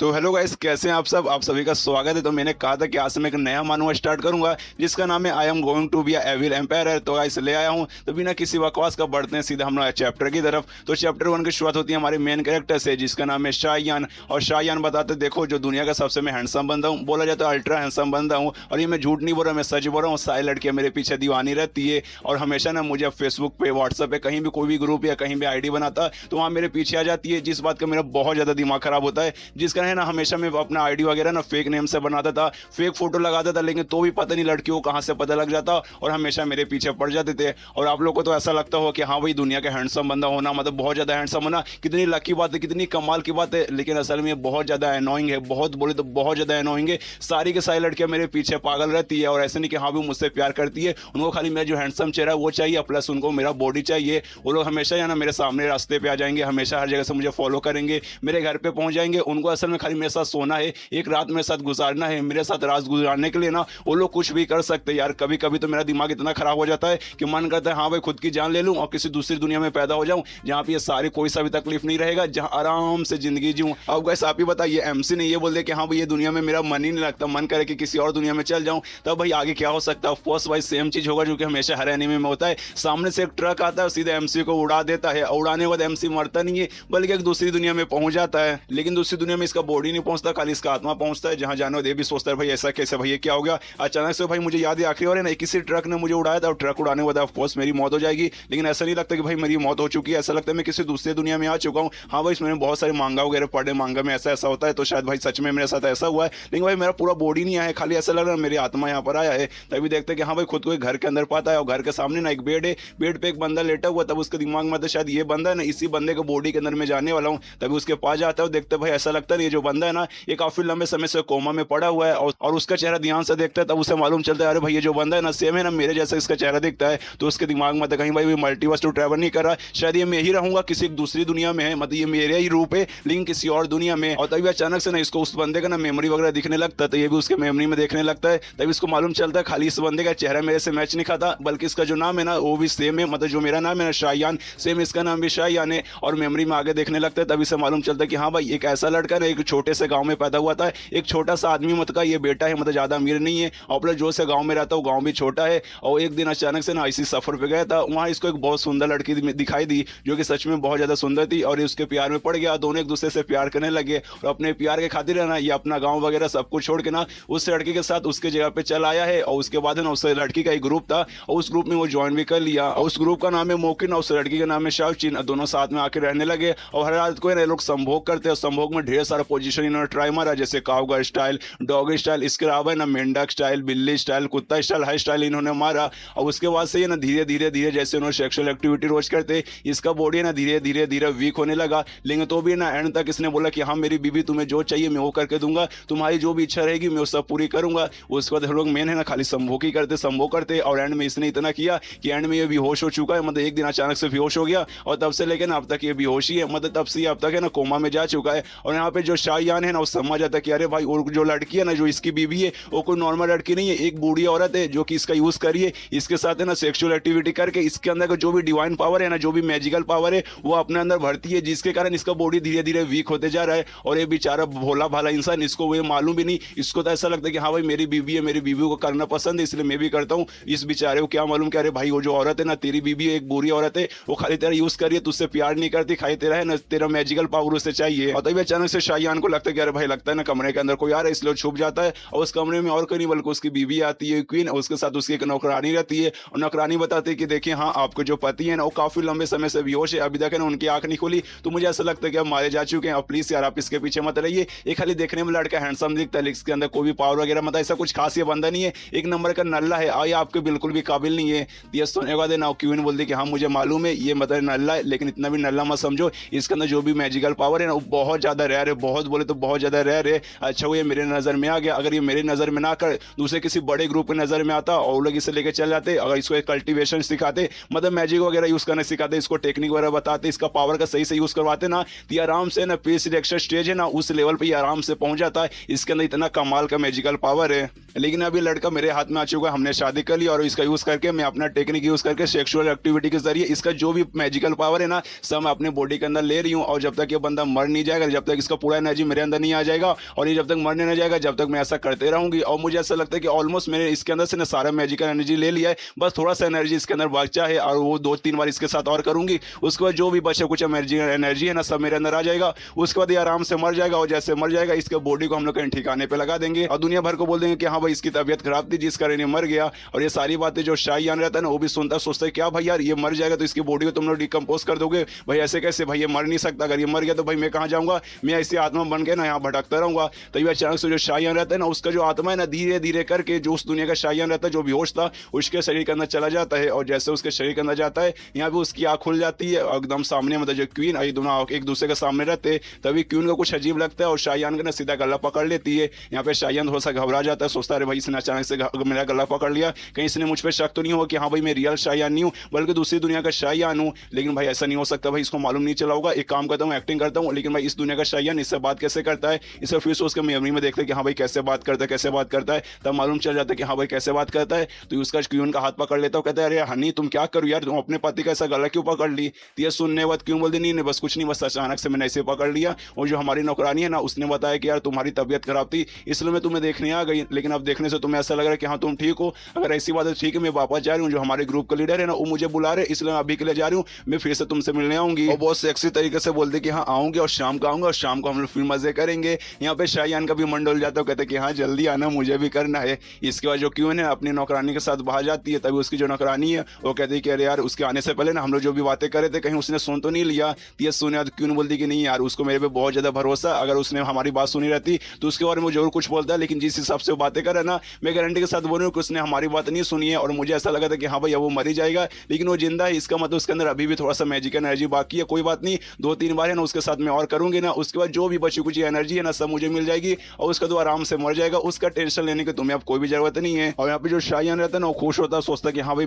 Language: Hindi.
तो हेलो गाइस, कैसे हैं आप सब। आप सभी का स्वागत है। तो मैंने कहा था कि आज से मैं एक नया मानवा स्टार्ट करूंगा जिसका नाम है I am going to be evil empire. तो गाइस ले आया हूं। तो बिना किसी बकवास का बढ़ते हैं सीधा हमारा चैप्टर की तरफ। तो चैप्टर 1 की शुरुआत होती है हमारे मेन कैरेक्टर से जिसका नाम है शायान। और शायान बताते देखो जो दुनिया का सबसे मैं हैंडसम बंदा हूँ, बोला जाता है अल्ट्रा हैंडसम बंदा हूँ। और ये मैं झूठ नहीं बोल रहा, मैं सच बोल रहा हूँ। सारी लड़कियां मेरे पीछे दीवानी रहती है और हमेशा ना मुझे फेसबुक पे, व्हाट्सएप पे, कहीं भी कोई भी ग्रुप या कहीं भी आईडी बनाता तो वहाँ मेरे पीछे आ जाती है। जिस बात का मेरा बहुत ज्यादा दिमाग खराब होता है, जिसका है ना हमेशा मैं अपना आईडी वगैरह ना फेक नेम से बनाता था, फेक फोटो लगाता था, लेकिन तो भी पता नहीं लड़कियों को कहां से पता लग जाता और हमेशा मेरे पीछे पड़ जाते थे। और आप लोग को तो ऐसा लगता हो कि हाँ भाई दुनिया का हैंडसम बंदा होना मतलब बहुत ज्यादा हैंडसम होना कितनी लकी बात है, कितनी कमाल की बात है। लेकिन असल में बहुत ज्यादा एनोइंग है, बहुत बोले तो बहुत ज्यादा एनोइंग है। सारी के सारी लड़कियां मेरे पीछे पागल रहती है और ऐसे नहीं कि हाँ भी मुझसे प्यार करती है, उनको खाली मेरा जो हैंडसम चेहरा है वो चाहिए, प्लस उनको मेरा बॉडी चाहिए। वो लोग हमेशा या ना मेरे सामने रास्ते पे आ जाएंगे, हमेशा हर जगह से मुझे फॉलो करेंगे, मेरे घर पे पहुंच जाएंगे। उनको असल में खाली मेरे साथ सोना है, एक रात मेरे साथ गुजारना है। मेरे साथ रात गुजारने के लिए ना वो लोग कुछ भी कर सकते हैं यार। कभी कभी तो मेरा दिमाग इतना खराब हो जाता है कि मन करता है हाँ भाई खुद की जान ले लूं और किसी दूसरी दुनिया में पैदा हो जाऊं जहां पे ये सारी कोई सा भी तकलीफ नहीं रहेगा, जहां आराम से जिंदगी जीऊं। अब गैस आप ही बताइए, एमसी ने ये बोल दे कि हाँ भाई ये दुनिया में मेरा मन ही नहीं लगता, मन करे कि किसी और दुनिया में चल जाऊं, तब भाई आगे क्या हो सकता है। ऑफकोर्स भाई सेम चीज होगा जो कि हमेशा हर एनीमे में होता है। सामने से एक ट्रक आता है, सीधे एमसी को उड़ा देता है और उड़ाने के बाद एमसी मरता नहीं है बल्कि एक दूसरी दुनिया में पहुंच जाता है। लेकिन दूसरी दुनिया में इसका बॉडी नहीं पहुंचता, खाली इसका आत्मा पहुंचता है। जहां जाने ये भी सोचता है भाई ऐसा कैसे, भाई ये क्या हो गया अचानक से। भाई मुझे याद है आखिरी बार है ना किसी ट्रक ने मुझे उड़ाया था और ट्रक उड़ाने के बाद ऑफकोर्स मेरी मौत हो जाएगी, लेकिन ऐसा नहीं लगता कि भाई मेरी मौत हो चुकी है। ऐसा लगता है मैं किसी दूसरे दुनिया में आ चुका हूँ। हाँ भाई इसमें बहुत सारे मांगा वगैरह पढ़े, मांगा में ऐसा ऐसा होता है, तो शायद भाई सच में मेरे साथ ऐसा हुआ है। लेकिन भाई मेरा पूरा बॉडी नहीं आया है, खाली ऐसा लग रहा है मेरी आत्मा यहाँ पर आया है। तभी देखते हैं कि हाँ भाई खुद को एक घर के अंदर पाता है और घर के सामने ना एक बेड है, बेड पे एक बंदा लेटा हुआ। तब उसके दिमाग में शायद ये बंदा है ना, इसी बंदे के बॉडी के अंदर में जाने वाला हूँ। तभी उसके पास जाता है, देखते भाई ऐसा लगता है ये जो बंदा है ना ये काफी लंबे समय से कोमा में पड़ा हुआ है और उसका चेहरा ध्यान से देखता है। तब उसे मालूम चलता है अरे भाई ये जो बंदा है ना सेम है ना मेरे जैसा इसका चेहरा दिखता है। तो उसके दिमाग में कहीं भाई मल्टीवर्स टू ट्रैवल नहीं कर रहा, शायद ये मैं ही रहूंगा किसी दूसरी दुनिया में है, मतलब ये मेरे ही रूप है लेकिन किसी और दुनिया में। और तभी अचानक से ना इसको उस बंदे का ना मेमोरी वगैरह दिखने लगता है, तो ये भी उसके मेमोरी में देखने लगता है। तभी इसको मालूम चलता है खाली इस बंदे का चेहरा मेरे से मैच नहीं खाता, बल्कि इसका जो नाम है ना वो भी सेम है, मतलब जो मेरा नाम है ना शायान, सेम इसका नाम भी शायान है। और मेमोरी में आगे देखने लगता है, तभी से मालूम चलता है कि हाँ भाई एक ऐसा लड़का ना एक छोटे से गाँव में पैदा हुआ था, एक छोटा सा आदमी मत का ये बेटा है, मतलब ज्यादा अमीर नहीं है और प्लस जो से गाँव में रहता है वो गाँव भी छोटा है। और एक दिन अचानक से ना इसी सफर पे गया था, वहाँ इसको एक बहुत सुंदर लड़की दिखाई दी जो कि सच में बहुत ज्यादा सुंदर थी और उसके प्यार में पड़ गया। दोनों एक दूसरे से प्यार करने लगे और अपने प्यार के खातिर है ना ये अपना गांव वगैरह सब कुछ छोड़ के ना उस लड़की के साथ उसके जगह पे चल आया है। और उसके बाद है ना उस लड़की का एक ग्रुप था और उस ग्रुप में वो ज्वाइन भी कर लिया और उस ग्रुप का नाम है मोकिन और उस लड़की का नाम है शावचिन। दोनों साथ में आके रहने लगे और हर रात को लोग संभोग करते हैं। संभोग में ढेर सारा पोजीशन इन्होंने ट्राई मारा, जैसे काउगर स्टाइल, डॉगी स्टाइल, इसके अलावा ना मेंढक स्टाइल, बिल्ली स्टाइल, कुत्ता स्टाइल, हर स्टाइल इन्होंने मारा। और उसके बाद से ये ना धीरे धीरे धीरे जैसे उन्होंने सेक्सुअल एक्टिविटी रोज करते इसका बॉडी ना धीरे धीरे धीरे वीक होने लगा। लेकिन तो भी ना एंड तक इसने बोला कि हाँ मेरी बीबी तुम्हें जो चाहिए मैं वो करके दूंगा, तुम्हारी जो भी इच्छा रहेगी मैं वो सब पूरी करूंगा। उसके बाद हम लोग मेन है ना खाली संभोग ही करते, संभोग करते और एंड में इसने इतना किया कि एंड में ये बेहोश हो चुका है, मतलब एक दिन अचानक से बेहोश हो गया और तब से लेकर ना अब तक ये बेहोश ही है, मतलब तब से अब तक है ना कोमा में जा चुका है। और यहाँ पे जो शायान है ना वो समझ आता है कि अरे भाई और जो लड़की है ना जो इसकी बीबी है वो कोई नॉर्मल लड़की नहीं है, एक बूढ़ी औरत है जो कि इसका यूज करिए, इसके साथ है ना सेक्सुअल एक्टिविटी करके इसके अंदर का जो भी डिवाइन पावर है ना, जो भी मैजिकल पावर है वो अपने अंदर भरती है, जिसके कारण इसका बॉडी धीरे धीरे वीक होते जा रहा है। और ये बेचारा भोला भाला इंसान, इसको वो मालूम भी नहीं, इसको तो ऐसा लगता है कि हाँ भाई मेरी बीबी है, मेरी बीवी को करना पसंद है इसलिए मैं भी करता हूँ। इस बेचारे को क्या मालूम कि अरे भाई वो जो औरत है ना तेरी बीबी है, एक बुरी औरत है, वो खाली तेरा यूज करिए, तुझसे प्यार नहीं करती, खाली तेरा है ना तेरा मैजिकल पावर उससे चाहिए। और तभी अचानक से शायान को लगता है कि अरे भाई लगता है ना कमरे के अंदर कोई आ रहा है, इसलिए छुप जाता है और उस कमरे में और कोई नहीं बल्कि उसकी बीवी आती है क्वीन, और उसके साथ उसकी एक नौकरानी रहती है और नौकरानी बताती है कि देखिए हाँ आपके जो पति है ना वो काफी लंबे समय से बेहोश है, अभी तक है ना उनकी आंख नहीं खुली, तो मुझे ऐसा लगता है कि अब मारे जा चुके हैं और प्लीज यार आप इसके पीछे मत रहिए। ये खाली देखने में लड़का हैंडसम दिखता है, इसके अंदर कोई भी पावर वगैरह मतलब ऐसा कुछ खास ये बंदा नहीं है, एक नंबर का नल्ला है, आइए आपके बिल्कुल भी काबिल नहीं है। ये सुनने के बाद ना क्वीन बोलती कि हाँ मुझे मालूम है ये मतलब नल्ला है, लेकिन इतना भी नल्ला मत समझो, इसके अंदर जो भी मैजिकल पावर है ना वो बहुत ज्यादा रेयर है, बहुत बोले तो बहुत ज्यादा रेयर है। अच्छा वो ये मेरे नजर में आ गया, अगर ये मेरे नजर में ना कर दूसरे किसी बड़े ग्रुप के नजर में आता और लोग इसे लेकर चल जाते, अगर इसको एक कल्टीवेशन सिखाते, मतलब मैजिक वगैरह यूज करने सिखाते, इसको टेक्निक वगैरह बताते, इसका पावर का सही से यूज करवाते ना, तो आराम से ना प्री सिलेक्शन स्टेज है ना उस लेवल पे आराम से पहुंच जाता है। इसके अंदर इतना कमाल का मैजिकल पावर है। लेकिन अभी लड़का मेरे हाथ में आ चुका है, हमने शादी कर ली और इसका यूज करके मैं अपना टेक्निक यूज करके सेक्सुअल एक्टिविटी के जरिए इसका जो भी मैजिकल पावर है ना सब मैं अपने बॉडी के अंदर ले रही हूँ। और जब तक ये बंदा मर नहीं जाएगा, जब तक इसका पूरा एनर्जी मेरे अंदर नहीं आ जाएगा, और ये जब तक मरने नहीं जाएगा जब तक मैं ऐसा करते रहूंगी। और मुझे ऐसा लगता है कि ऑलमोस्ट मैंने इसके अंदर से ना सारा मैजिकल एनर्जी ले लिया है, बस थोड़ा सा एनर्जी इसके अंदर बचा है, और वो 2-3 बार इसके साथ और करूंगी, उसके बाद जो भी बचे कुछ एनर्जी है ना सब मेरे अंदर आ जाएगा। उसके बाद ये आराम से मर जाएगा, और जैसे मर जाएगा इसके बॉडी को हम लोग कहीं ठिकाने पे लगा देंगे और दुनिया भर को बोल देंगे कि हाँ भाई इसकी तबीयत खराब थी जिस कारण ये मर गया। और ये सारी बातें जो शाहयान रहता है ना वो भी सुनता सोचता है क्या भाई यार ये मर जाएगा तो इसकी बॉडी को तुम लोग डिकम्पोज कर दोगे, भाई ऐसे कैसे, भाई ये मर नहीं सकता, अगर ये मर गया तो भाई मैं कहाँ जाऊंगा, मैं ऐसी आत्मा बन के ना यहाँ भटकता रहूंगा। तभी अचानक से जो शाहयान रहता है ना उसका जो आत्मा है ना धीरे धीरे करके जो उस दुनिया का शाहयान रहता है जो बेहोश था उसके शरीर के अंदर चला जाता है, और जैसे उसके शरीर के अंदर जाता है यहाँ पे उसकी आँख खुल जाती है एकदम सामने, मतलब जो क्वीन ये दोनों एक दूसरे के सामने रहते, तभी क्वीन को कुछ अजीब लगता है और शाहयान का ना सीधा गला पकड़ लेती है। यहाँ पे शाहयान थोड़ा सा घबरा जाता है, सोचता है भाई इसने अचानक से मेरा गला पकड़ लिया, कहीं इसने मुझ पर शक तो नहीं हो कि हाँ भाई मैं रियल शाहयान नहीं हूँ बल्कि दूसरी दुनिया का शाहयान हूँ। लेकिन भाई ऐसा नहीं हो सकता, भाई इसको मालूम नहीं चला होगा, एक काम करता हूँ एक्टिंग करता हूँ, लेकिन भाई इस दुनिया का शाहयान इससे बात कैसे करता है, इसे फिर से उसके मेमोरी में देखते हैं कि हाँ भाई कैसे बात करता है कैसे बात करता है, तब मालूम चल जाता है कि हाँ भाई कैसे बात करता है। तो उसका क्वीन का हाथ पकड़ लेता हूँ, कहता है अरे हनी तुम क्या करो यार, तुम अपने पति का ऐसा गला क्यों पकड़ ली। तो ये सुनने के बाद क्यों बोलती नहीं बस कुछ नहीं, बस अचानक से मैंने ऐसे पकड़ लिया, और जो हमारी नौकरानी है ना उसने बताया कि यार तुम्हारी तबीयत खराब थी इसलिए मैं तुम्हें देखने आ गई, लेकिन अब देखने से तुम्हें ऐसा लग रहा है कि हाँ तुम ठीक हो, अगर ऐसी बात है ठीक है मैं वापस जा रही हूँ, जो हमारे ग्रुप का लीडर है ना वो मुझे बुला रहे इसलिए मैं अभी के लिए जा रही हूँ, मैं फिर से तुमसे मिलने आऊंगी। और बहुत सेक्सी तरीके से बोलते कि हाँ आऊंगी और शाम को आऊंगा और शाम को हम लोग फिर मजे करेंगे। यहाँ पे शाहयान का भी मन डोल जाता है, कहते कि हाँ जल्दी आना मुझे भी करना है। इसके बाद जो क्वीन है अपनी नौकरानी के साथ बाहर जाती है, तभी उसकी जो नौकरानी है वो कहती है कि अरे यार उसके आने से पहले ना हम लोग जो भी बातें करे थे कहीं उसने सुन तो नहीं लिया। ये सुने तो क्वीन बोलती कि नहीं यार उसको मेरे पे बहुत ज्यादा भरोसा, अगर उसने हमारी बात सुनी रहती तो उसके बारे में जरूर कुछ बोलता है, लेकिन जिस हिसाब से वो बातें करे ना मैं गारंटी के साथ बोल रही हूँ कि उसने हमारी बात नहीं सुनी है, और मुझे ऐसा लगा था कि हाँ भाई अब वो मर ही जाएगा लेकिन वो जिंदा है, इसका मतलब उसके अंदर अभी भी थोड़ा सा मैजिकल एनर्जी बाकी है। कोई बात नहीं 2-3 बार है ना उसके साथ में और करूंगी ना, उसके बाद जो भी बची कुछ एनर्जी है ना सब मुझे मिल जाएगी और उसका तो आराम से मर जाएगा, उसका टेंशन लेने की तुम्हें अब कोई भी जरूरत नहीं है। और यहाँ पे जो शाहयान रहता है ना वो खुश होता है, सोचता है कि हाँ भाई